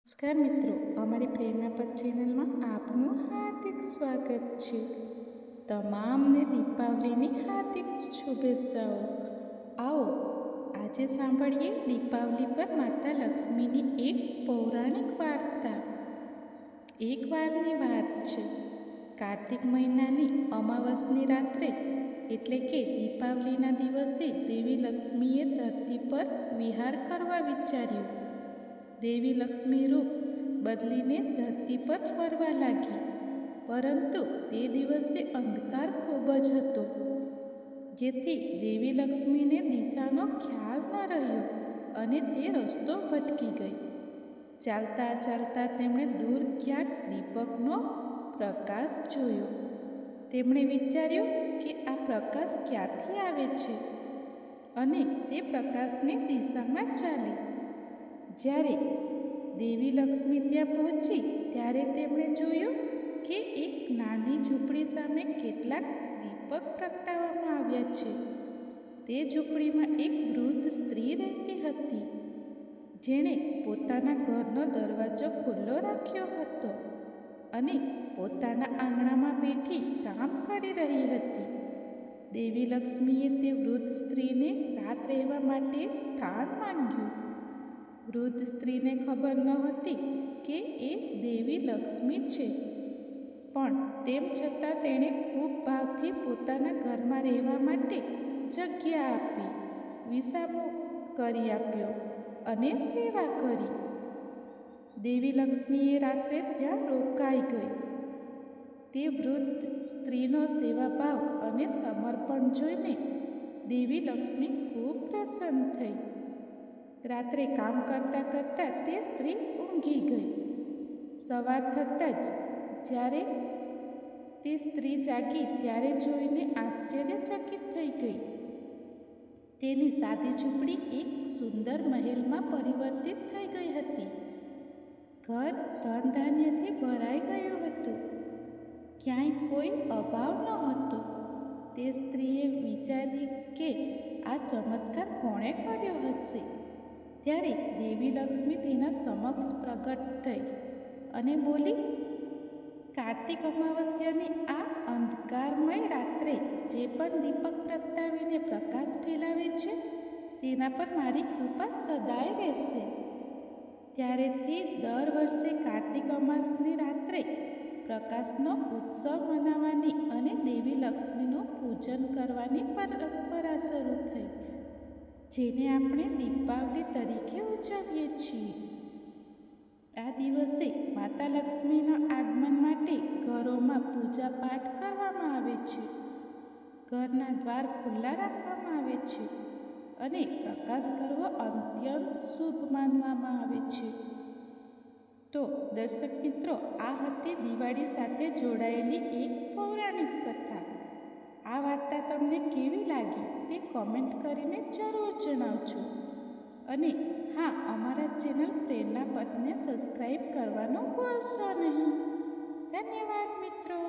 નમસ્કાર મિત્રો, અમારી પ્રેરણાપથ ચેનલમાં આપનું હાર્દિક સ્વાગત છે. તમામને દીપાવલીની હાર્દિક શુભેચ્છાઓ. આવો આજે સાંભળીએ દીપાવલી પર માતા લક્ષ્મીની એક પૌરાણિક વાર્તા. એક વારની વાત છે. કાર્તિક મહિનાની અમાવસની રાત્રે એટલે કે દીપાવલીના દિવસે દેવી લક્ષ્મીએ ધરતી પર વિહાર કરવા વિચાર્યું. દેવી લક્ષ્મી રૂપ બદલીને ધરતી પર ફરવા લાગી, પરંતુ તે દિવસે અંધકાર ખૂબ જ હતો, જેથી દેવી લક્ષ્મીને દિશાનો ખ્યાલ ન રહ્યો અને તે રસ્તો ભટકી ગઈ. ચાલતા ચાલતા તેમણે દૂર ક્યાંક દીપકનો પ્રકાશ જોયો. તેમણે વિચાર્યું કે આ પ્રકાશ ક્યાંથી આવે છે અને તે પ્રકાશની દિશામાં ચાલી. જ્યારે દેવી લક્ષ્મી ત્યાં પહોંચી ત્યારે તેમણે જોયું કે એક નાની ઝૂંપડી સામે કેટલાક દીપક પ્રગટાવવામાં આવ્યા છે. તે ઝૂંપડીમાં એક વૃદ્ધ સ્ત્રી રહેતી હતી, જેણે પોતાના ઘરનો દરવાજો ખુલ્લો રાખ્યો હતો અને પોતાના આંગણામાં બેઠી કામ કરી રહી હતી. દેવી લક્ષ્મીએ તે વૃદ્ધ સ્ત્રીને રાત રહેવા માટે સ્થાન માંગ્યું. વૃદ્ધ સ્ત્રીને ખબર ન હતી કે એ દેવી લક્ષ્મી છે, પણ તેમ છતાં તેણે ખૂબ ભાવથી પોતાના ઘરમાં રહેવા માટે જગ્યા આપી, વિસામો કરી આપ્યો અને સેવા કરી. દેવી લક્ષ્મીએ રાત્રે ત્યાં રોકાઈ ગઈ. તે વૃદ્ધ સ્ત્રીનો સેવાભાવ અને સમર્પણ જોઈને દેવી લક્ષ્મી ખૂબ પ્રસન્ન થઈ. રાત્રે કામ કરતાં કરતાં તે સ્ત્રી ઊંઘી ગઈ. સવાર થતાં જ જ્યારે તે સ્ત્રી જાગી ત્યારે જોઈને આશ્ચર્યચકિત થઈ ગઈ. તેની સાદી ઝૂંપડી એક સુંદર મહેલમાં પરિવર્તિત થઈ ગઈ હતી. ઘર ધન ધાન્યથી ભરાઈ ગયું હતું. ક્યાંય કોઈ અભાવ ન હતો. તે સ્ત્રીએ વિચાર્યું કે આ ચમત્કાર કોણે કર્યો હશે. ત્યારે દેવી લક્ષ્મી તેના સમક્ષ પ્રગટ થઈ અને બોલી, કાર્તિક અમાવસ્યાની આ અંધકારમય રાત્રે જે પણ દીપક પ્રગટાવીને પ્રકાશ ફેલાવે છે, તેના પર મારી કૃપા સદાય રહેશે. ત્યારેથી દર વર્ષે કાર્તિક અમાસની રાત્રે પ્રકાશનો ઉત્સવ મનાવવાની અને દેવી લક્ષ્મીનું પૂજન કરવાની પરંપરા શરૂ થઈ, જેને આપણે દીપાવલી તરીકે ઉજવીએ છીએ. આ દિવસે માતા લક્ષ્મીના આગમન માટે ઘરોમાં પૂજા પાઠ કરવામાં આવે છે, ઘરના દ્વાર ખુલ્લા રાખવામાં આવે છે અને પ્રકાશ કરવો અત્યંત શુભ માનવામાં આવે છે. તો દર્શક મિત્રો, આ હતી દિવાળી સાથે જોડાયેલી એક પૌરાણિક કથા. આ વાર્તા તમને કેવી લાગી તે કોમેન્ટ કરીને જરૂર જણાવજો. અને હા, અમારા ચેનલ પ્રેરણાપથને સબસ્ક્રાઈબ કરવાનું ભૂલશો નહીં. ધન્યવાદ મિત્રો.